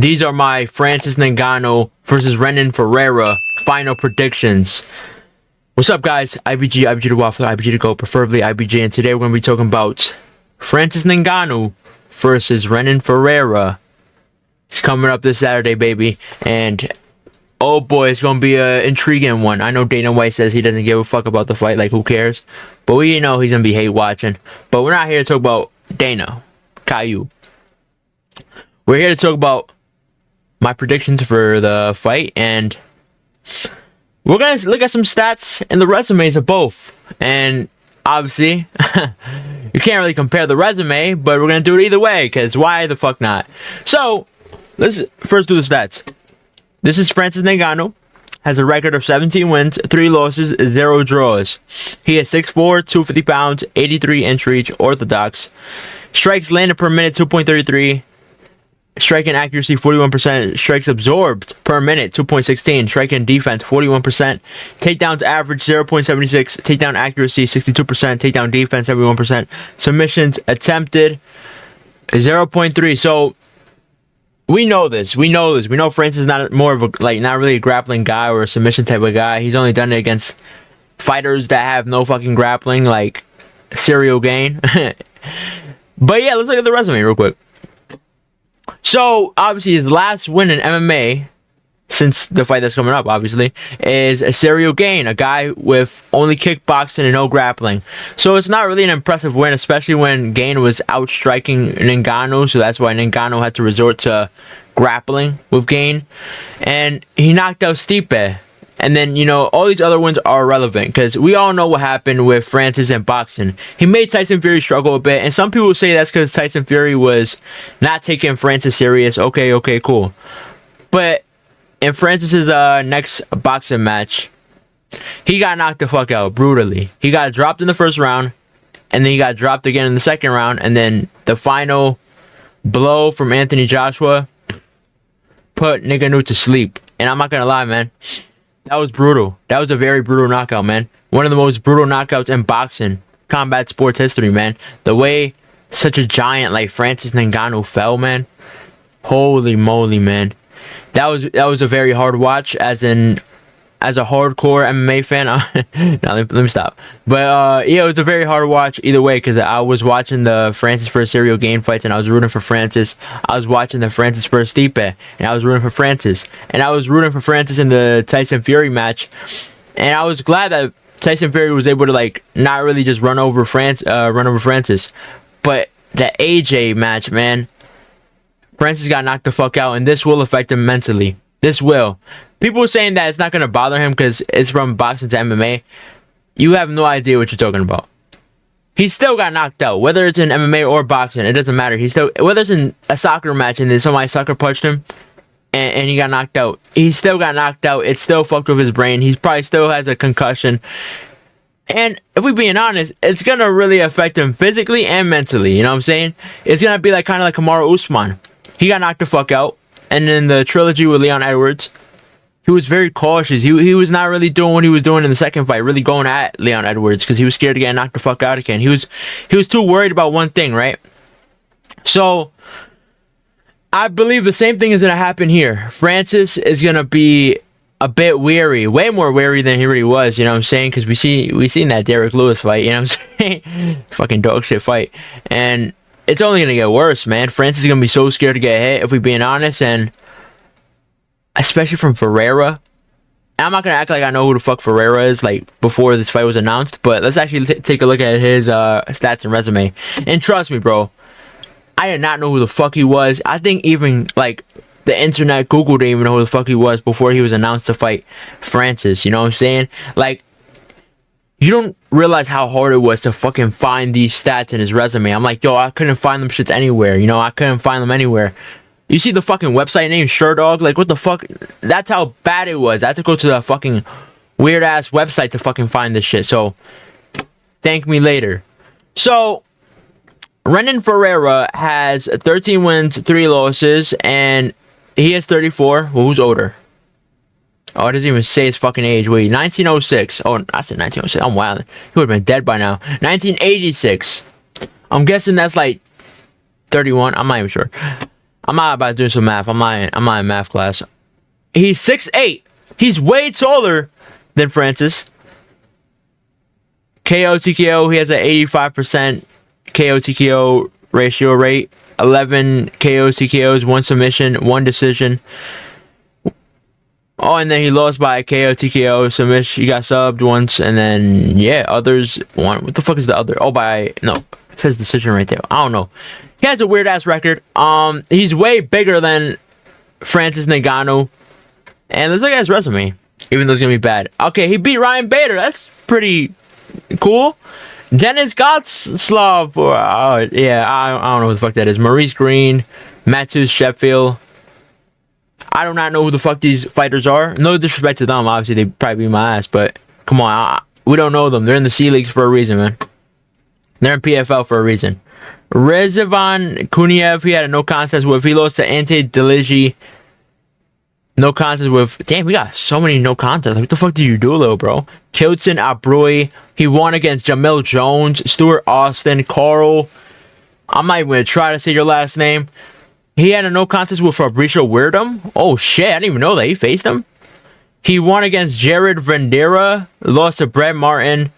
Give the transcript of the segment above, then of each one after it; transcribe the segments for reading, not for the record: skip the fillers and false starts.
These are my Francis Ngannou versus Renan Ferreira final predictions. What's up, guys? ibgdagoat, ibgdagoat, preferably IBG, and today we're going to be talking about Francis Ngannou versus Renan Ferreira. It's coming up this Saturday, baby, and oh boy, it's going to be an intriguing one. I know Dana White says he doesn't give a fuck about the fight, like who cares? But we know he's going to be hate watching. But we're not here to talk about Dana, Caillou. We're here to talk about my predictions for the fight, and we're going to look at some stats and the resumes of both. And obviously, you can't really compare the resume, but we're going to do it either way, because why the fuck not? So, let's first do the stats. This is Francis Ngannou. Has a record of 17 wins, 3 losses, 0 draws. He is 6'4", 250 pounds, 83-inch reach, orthodox. Strikes landed per minute, 2.33. Striking accuracy, 41%. Strikes absorbed per minute, 2.16. Striking defense, 41%. Takedowns average, 0.76. Takedown accuracy, 62%. Takedown defense, 71%. Submissions attempted, 0.3. So, we know this. We know Francis is not more of a, not really a grappling guy or a submission type of guy. He's only done it against fighters that have no fucking grappling, like Serial Gain. But yeah, let's look at the resume real quick. So, obviously, his last win in MMA, since the fight that's coming up, obviously, is a Serial Gain, a guy with only kickboxing and no grappling. So, it's not really an impressive win, especially when Gain was outstriking Ngannou, so that's why Ngannou had to resort to grappling with Gain. And he knocked out Stipe. And then, all these other wins are irrelevant, because we all know what happened with Francis in boxing. He made Tyson Fury struggle a bit, and some people say that's because Tyson Fury was not taking Francis serious. Okay, cool. But in Francis's next boxing match, he got knocked the fuck out brutally. He got dropped in the first round, and then he got dropped again in the second round, and then the final blow from Anthony Joshua put Ngannou to sleep. And I'm not going to lie, man. That was brutal. That was a very brutal knockout, man. One of the most brutal knockouts in boxing, combat sports history, man. The way such a giant like Francis Ngannou fell, man. Holy moly, man. That was a very hard watch, as a hardcore MMA fan. No, let me stop. But yeah, it was a very hard watch either way, because I was watching the Francis vs. Serial Gain fights, and I was rooting for Francis. I was watching the Francis vs. Stipe, and I was rooting for Francis. And I was rooting for Francis in the Tyson Fury match. And I was glad that Tyson Fury was able to not really just run over Francis. But the AJ match, man, Francis got knocked the fuck out, and this will affect him mentally. This will. People are saying that it's not going to bother him because it's from boxing to MMA. You have no idea what you're talking about. He still got knocked out. Whether it's in MMA or boxing, it doesn't matter. Whether it's in a soccer match and then somebody sucker punched him and he got knocked out, he still got knocked out. It still fucked with his brain. He probably still has a concussion. And if we're being honest, it's going to really affect him physically and mentally. You know what I'm saying? It's going to be kind of like Kamaru Usman. He got knocked the fuck out. And then the trilogy with Leon Edwards, he was very cautious. He was not really doing what he was doing in the second fight, really going at Leon Edwards, because he was scared to get knocked the fuck out again. He was too worried about one thing, right? So, I believe the same thing is going to happen here. Francis is going to be a bit weary, way more weary than he really was, you know what I'm saying? Because we seen that Derek Lewis fight, you know what I'm saying? Fucking dog shit fight. And it's only going to get worse, man. Francis is going to be so scared to get hit, if we're being honest, and especially from Ferreira. I'm not going to act like I know who the fuck Ferreira is, before this fight was announced, but let's actually take a look at his stats and resume. And trust me, bro, I did not know who the fuck he was. I think even, the internet, Google didn't even know who the fuck he was before he was announced to fight Francis, you know what I'm saying? You don't realize how hard it was to fucking find these stats in his resume. I'm like, yo, I couldn't find them shits anywhere. I couldn't find them anywhere. You see the fucking website name, Sherdog? What the fuck? That's how bad it was. I had to go to the fucking weird-ass website to fucking find this shit. So, thank me later. So, Renan Ferreira has 13 wins, 3 losses, and he is 34. Well, who's older? Oh, it doesn't even say his fucking age. Wait, 1906. Oh, I said 1906. I'm wild. He would have been dead by now. 1986. I'm guessing that's 31. I'm not even sure. I'm not about doing some math. I'm not in math class. He's 6'8". He's way taller than Francis. KO TKO, he has an 85% KO TKO ratio rate. 11 KO TKOs, 1 submission, 1 decision. Oh, and then he lost by a KO TKO submission. He got subbed once, and then yeah, others. What the fuck is the other? Oh, no, it says decision right there. I don't know. He has a weird ass record. He's way bigger than Francis Ngannou, and let's look at his resume. Even though it's gonna be bad. Okay, he beat Ryan Bader. That's pretty cool. Denis Gotslov. Yeah, I don't know what the fuck that is. Maurice Green, Matthews Sheffield. I do not know who the fuck these fighters are. No disrespect to them. Obviously, they probably beat my ass, but come on, we don't know them. They're in the C Leagues for a reason, man. They're in PFL for a reason. Rizvan Kuniev, he had a no contest with. He lost to Ante Deligi. No contest with. Damn, we got so many no contests. What the fuck did you do, little bro? Kilton Abrui. He won against Jamil Jones, Stuart Austin, Carl. I'm not even going to try to say your last name. He had a no contest with Fabricio Weirdum. Oh shit, I didn't even know that. He faced him. He won against Jared Vendera. Lost to Brett Martin.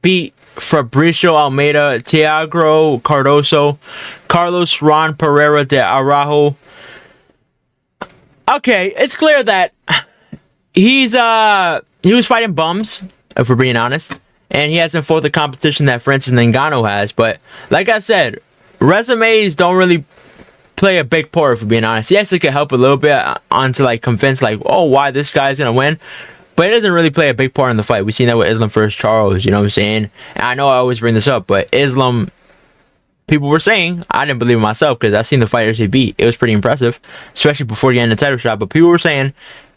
Beat Fabricio Almeida. Thiago Cardoso. Carlos Ron Pereira de Araujo. Okay, it's clear that he was fighting bums, if we're being honest. And he hasn't fought the competition that Francis Ngannou has. But like I said, resumes don't really play a big part, if we're being honest. Yes, it could help a little bit on to like convince like, oh, why this guy's gonna win. But it doesn't really play a big part in the fight. We've seen that with Islam versus Charles, you know what I'm saying? And I know I always bring this up, but Islam, people were saying, I didn't believe it myself because I seen the fighters he beat. It was pretty impressive, especially before getting the title shot. But people were saying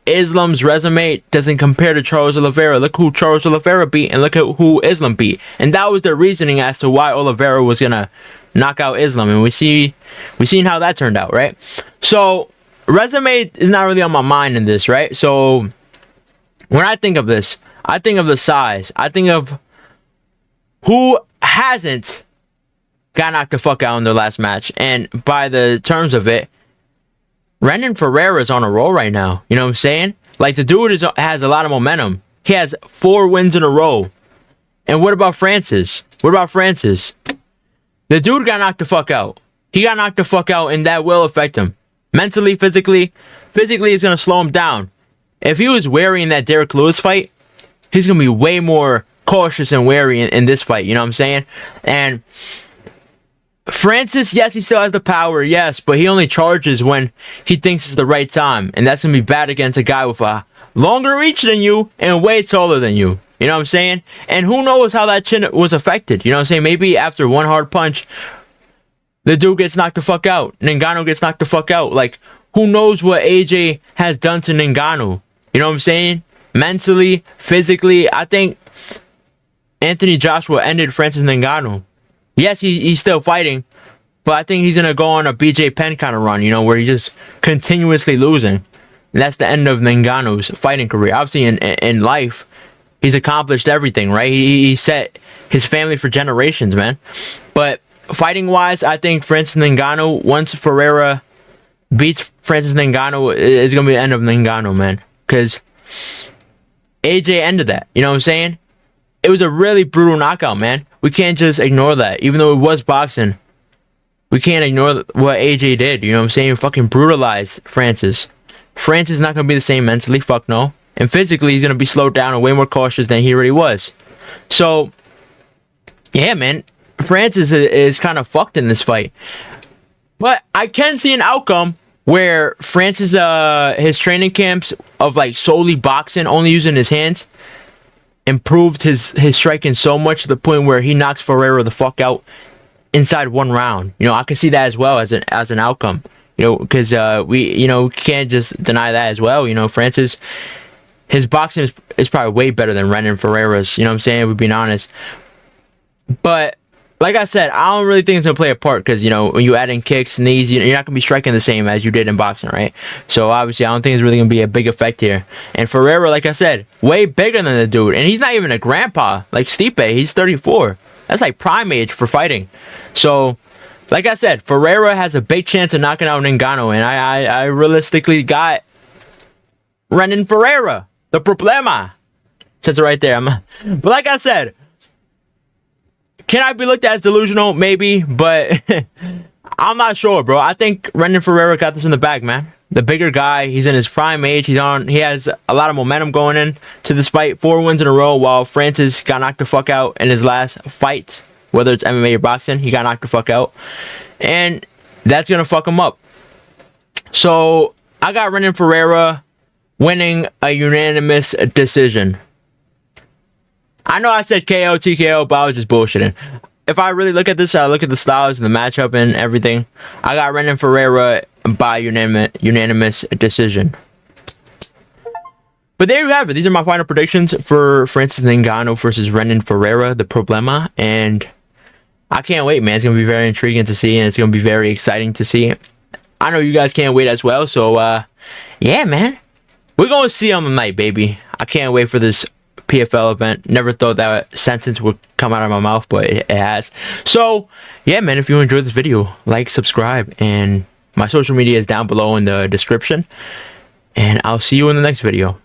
Islam's resume doesn't compare to Charles Oliveira. Look who Charles Oliveira beat and look at who Islam beat. And that was their reasoning as to why Oliveira was gonna knock out Islam, and we seen how that turned out, right? So resume is not really on my mind in this, right? So when I think of this, I think of the size. I think of who hasn't got knocked the fuck out in their last match, and by the terms of it, Renan Ferreira is on a roll right now. You know what I'm saying? Like, the dude has a lot of momentum. He has 4 wins in a row. And what about Francis? The dude got knocked the fuck out. He got knocked the fuck out, and that will affect him. Mentally, physically it's going to slow him down. If he was wary in that Derek Lewis fight, he's going to be way more cautious and wary in this fight. You know what I'm saying? And Francis, yes, he still has the power, yes, but he only charges when he thinks it's the right time. And that's going to be bad against a guy with a longer reach than you and way taller than you. You know what I'm saying? And who knows how that chin was affected? You know what I'm saying? Maybe after one hard punch, the dude gets knocked the fuck out. Ngannou gets knocked the fuck out. Like, who knows what AJ has done to Ngannou? You know what I'm saying? Mentally, physically, I think Anthony Joshua ended Francis Ngannou. Yes, he's still fighting, but I think he's going to go on a BJ Penn kind of run, you know, where he's just continuously losing. And that's the end of Ngannou's fighting career. Obviously, in life, he's accomplished everything, right? He set his family for generations, man. But fighting-wise, I think Francis Ngannou, once Ferreira beats Francis Ngannou, is going to be the end of Ngannou, man. Because AJ ended that, you know what I'm saying? It was a really brutal knockout, man. We can't just ignore that. Even though it was boxing, we can't ignore what AJ did, you know what I'm saying? Fucking brutalized Francis. Francis is not going to be the same mentally, fuck no. And physically, he's going to be slowed down and way more cautious than he already was. So, yeah, man. Francis is kind of fucked in this fight. But I can see an outcome where Francis, his training camps of like solely boxing, only using his hands, improved his striking so much to the point where he knocks Ferreira the fuck out inside one round. You know, I can see that as well as an outcome. You know, because we can't just deny that as well. You know, Francis, his boxing is probably way better than Renan Ferreira's. You know what I'm saying? We're being honest. But like I said, I don't really think it's going to play a part because, you know, when you add in kicks, knees, you're not going to be striking the same as you did in boxing, right? So, obviously, I don't think it's really going to be a big effect here. And Ferreira, like I said, way bigger than the dude. And he's not even a grandpa like Stipe. He's 34. That's like prime age for fighting. So, like I said, Ferreira has a big chance of knocking out Ngannou, and I realistically got Renan Ferreira, the problema. Says it right there. But like I said, can I be looked at as delusional? Maybe, but I'm not sure, bro. I think Renan Ferreira got this in the bag, man. The bigger guy, he's in his prime age. He has a lot of momentum going in to this fight. 4 wins in a row, while Francis got knocked the fuck out in his last fight. Whether it's MMA or boxing, he got knocked the fuck out. And that's going to fuck him up. So, I got Renan Ferreira winning a unanimous decision. I know I said KO, TKO, but I was just bullshitting. If I really look at this, I look at the styles and the matchup and everything. I got Renan Ferreira by unanimous decision. But there you have it. These are my final predictions for Francis Ngannou versus Renan Ferreira, the problema. And I can't wait, man. It's going to be very intriguing to see, and it's going to be very exciting to see. I know you guys can't wait as well. So, yeah, man. We're going to see on the night, baby. I can't wait for this PFL event. Never thought that sentence would come out of my mouth, but it has. So, yeah, man, if you enjoyed this video, like, subscribe, and my social media is down below in the description. And I'll see you in the next video.